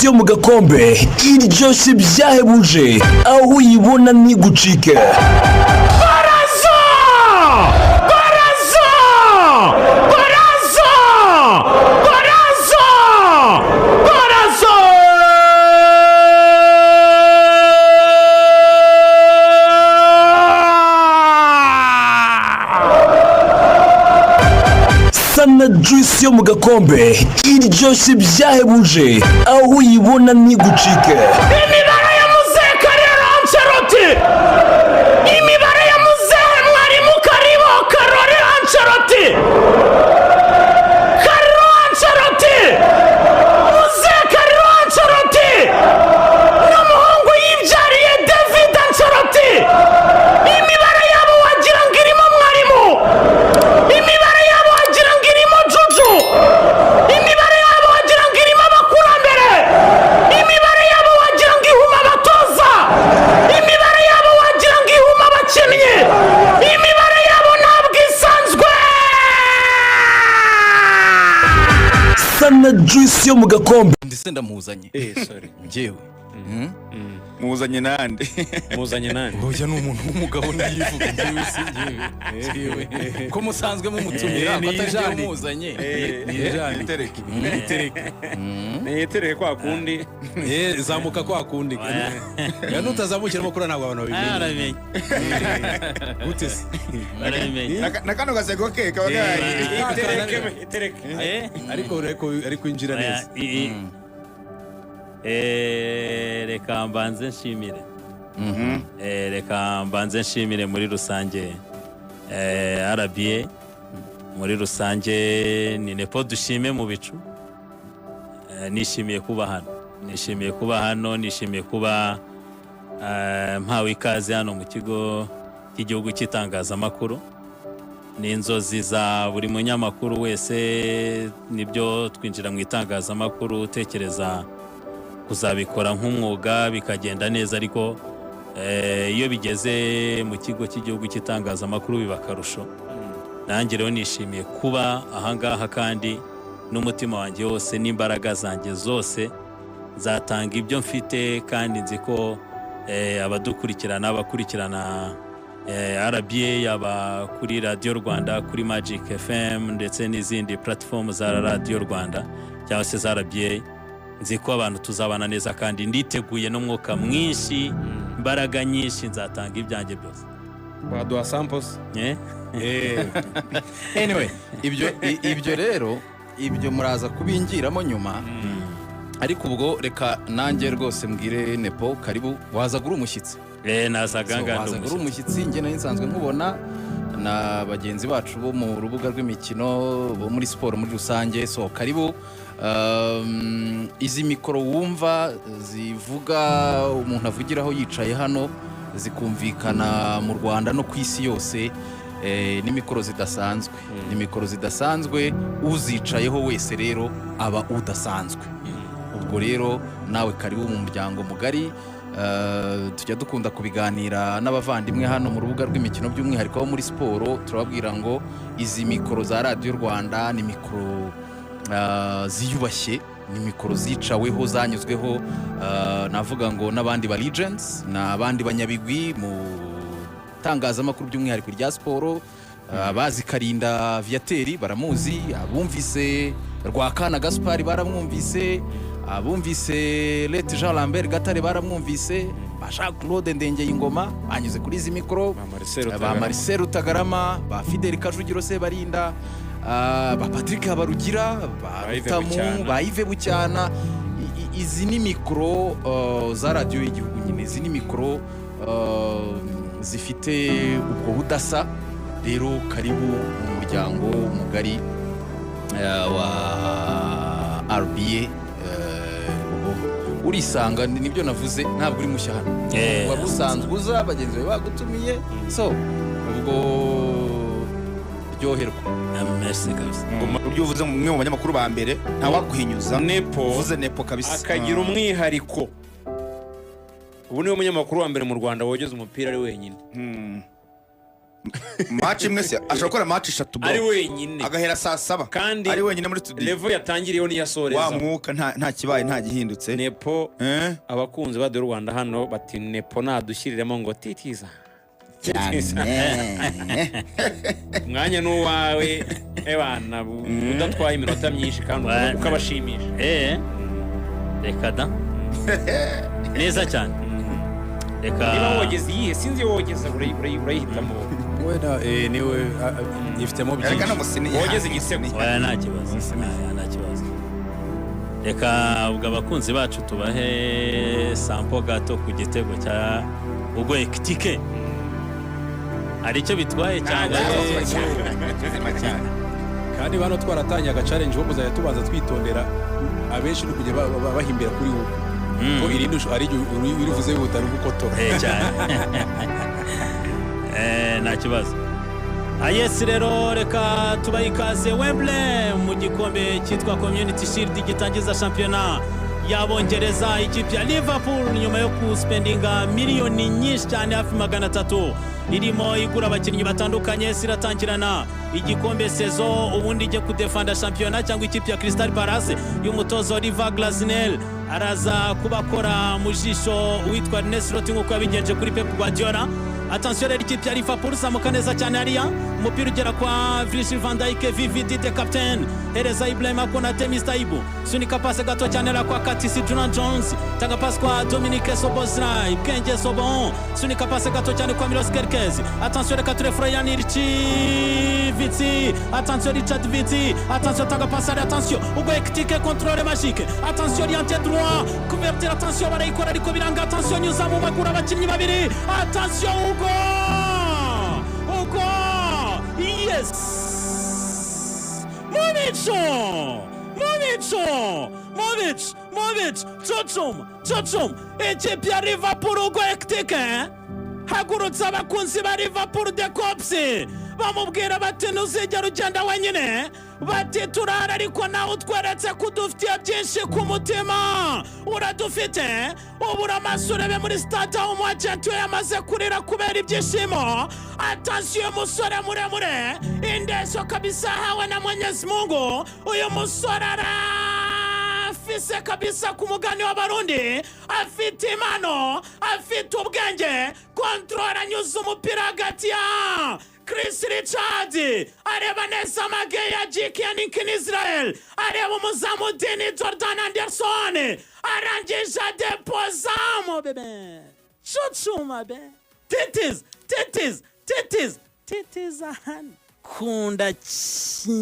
yo mu gakombe iryoshye byahebuje aho uyibona ntigucike. Baraza! Baraza! Baraza! Baraza! Baraza! Sana juice yo mu gakombe iryoshye byahebuje aho uyibona ntigucike. Imibare ya muzehe Carlo Ancelotti, imibare ya muzehe mwarimu Karibo Karoli Ancelotti, Carlo Ancelotti, muzehe Carlo Ancelotti n'umuhungu yibyariye David Ancelotti, imibare yabo wagira ngo irimo mwarimu, imibare yabo wagira ngo irimo Juju, imibare yabo wagira ngo irimo abakurambere, imibare yabo wagira ngo ihuma abatoza, imibare yabo wagira ngo ihuma abakinnyi, imibare yabo ntabwo isanzwe. Sana juice yo mu gakombe ndetse ndamuzanye Sorry. njyewe Muzanye nande. Muzanye nande? oya ni umuntu w'umugabo niyivuga njyewe si njyewe ko musanzwe mumutumira batajanye muzanye Tereke. Netereye kwa kundi. zamuka kwa kundi ya nutazamukira makuru ntabwo abantu babimenye gute se Nakano gasego ke kaba gahari. Tereke. ariko injira neza reka mbanze nshimire reka mbanze nshimire muri rusange RBA muri rusange ni nepo dushime mu bicu. Nishimiye kuba hano nishimiye kuba mpawe ikaze hano mu kigo cy'igihugu cy'itangazamakuru. Ni inzozi za buri munyamakuru wese, nibyo twinjira mu itangazamakuru utekereza kuzabikora nk'umwuga bikagenda neza, ariko iyo bigeze mu kigo cy'igihugu cy'itangazamakuru biba akarusho. Nanjye rero nishimiye kuba ahangaha, kandi n'umutima wanjye wose n'imbaraga zanjye zose zatanga ibyo mfite, kandi nzi ko abakurikirana RBA yaba kuri Radio Rwanda, kuri Magic FM ndetse n'izindi platform za Radio Rwanda cyangwa se za RBA, nzi ko abantu tuzabana neza, kandi nditeguye n'umwuka mwinshi, imbaraga nyinshi, nzatanga ibyanjye byose. Baduha samples. anyway ibyo rero ibyo muraza kubingiramo nyuma, ariko ubwo reka nanjye rwose mbwire Nepo karibu wazagura umushyitsi. Nazaga wazagura umushyitsi njye nari nsanzwe nkubona na bagenzi bacu bo mu rubuga rw'imikino bo muri siporo muri rusange, so karibu. Izi mikoro wumva zivuga umuntu avugiraho yicaye hano zikumvikana mu Rwanda no ku isi yose, ni mikoro zidasanzwe, ni mikoro zidasanzwe, uzicayeho wese rero aba udasanzwe. Ubwo rero nawe karibu mu muryango mugari. Tujya dukunda kubiganira n'abavandimwe hano mu rubuga rw'imikino, by'umwihariko muri siporo. Turababwira ngo izi mikoro za Radio Rwanda ni mikoro ziyubashye, ni mikoro zicaweho, zanyuzweho, navuga ngo n'abandi ba legends, n'abandi banyabigwi mu tangazamakuru by'umwihariko rya siporo. Abazi Karinda Viateri baramuzi, abumvise Rwakana Gaspard baramwumvise, abumvise Lete Jean Lambert Gatare baramwumvise, ba Jacques Claude Ndengeye Ingoma banyuze kuri izi mikoro, ba Marcel Rutagarama, ba Fidel Kajugiro Sebarinda, ba Patrick Habarugira, ba Rutamu, ba Yves Bucyana. Izi ni mikoro za radio y'igihugu nyine, izi ni mikoro zifite ubwo budasa. Rero karibu mu muryango mugari wa RBA. Urisanga nibyo navuze, ntabwo uri mushya hano, wari usanzwe uza, bagenzi bawe bagutumiye, so ubwo ryoherwa. Merci kabisa. Uryo uvuze mwe mu banyamakuru ba mbere ntawaguhinyuza. Nepo uvuze Nepo kabisa, akagira umwihariko. Ubu niwe munyamakuru wa mbere mu Rwanda wogeza umupira ari wenyine. match imwe se ashobora gukora match 3 bro ari wenyine agahera saa 7 kandi ari wenyine muri studio level yatangiriyeho niyo wa asoreza mwuka nta kibaye nta gihindutse Nepo eh abakunzi ba Rwanda hano bati Nepo nadushyiriremo ngo titiza mwanya n'uwawe ebana udatwaye iminota myinshi kandi ukabashimisha reka da neza cyane reka niba wogeze iyihe sinzi iyo wogeze urayihitamo wenda niwe yifitemo reka byinshi namusini wogeze igisego oya nta kibazo nta kibazo reka ubwo abakunzi bacu tubahe sampo gato ku gitego cya ubwo ekitike hari icyo bitwaye cyangwa kandi bano twaratangiye agacarenje wo kuzajya tubanza twitondera abenshi no kujya bahimbira kuri wowe ko irindi ari urivuze bihutana gukotora cyane nta kibazo ayesi rero reka tubahe ikaze Wembley mu gikombe cyitwa Community Shield gitangiza shampiyona y'Abongereza. Ikipe ya Liverpool nyuma yo kuspendinga miliyoni nyinshi cyane hafi 300 irimo igura abakinnyi batandukanye siratangirana igikombe sezo ubundi ije kudefanda shampiyona cyangwa ikipe ya Crystal Palace y'umutozo Oliver Glasner araza kubakora mu jisho witwa Ernest Rotti nk'uko yabigenje kuri Pep Guardiola. Attention rero ikipe ya Liverpool zamuka neza cyane hariya umupira ugera kwa Virgil van Dijk VVD de captain hereza Ibrahima Konate Mr. Ibu sunika pase gato cyane ra kwa Katisi Jordan Jones tanga pase kwa Dominique Szoboszlai Bwenge Sobon sunika pase gato cyane kwa Milos Kerkez. Attention reka ture Florian Viti attention Richard Viti attention tanga pase attention ubwo ekitike contrôle magique attention orienté droit couverture attention barayikora ariko biranga attention nyuza mu maguru abakinnyi babiri attention Ugo! Yes! Movic! Chochum! Ikipe ya Liverpool Ugo ekitike hagurutsa abakunzi ba Liverpool de Cops bamubwira bati ntuzigera ugenda wenyine bati turara ariko nawe utweretse ko udufitiye byinshi ku mutima uradufite ubura amaso urebe muri stade aho umwagenti we yamaze kurira kubera ibyishimo. Attention umusore muremure indeso kabisa hawe na Mwenyezi Mungu uyu musore arafise kabisa ku mugani w'abarundi afite impano afite ubwenge kontrola anyuza umupira hagati ya Chris Richard areba neza amage ya Jikia Ninkin Israel areba umuzamu Dini Jordan Anderson arangije depozamu bebe chuchuma be titiz ahan kunda chima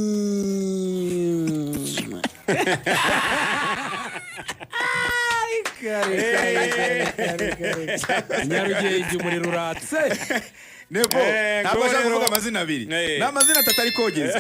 nyarugenge umuriro uratse Nepo ntabwo ashaka kuvuga amazina abiri n'amazina atatu ari kogeza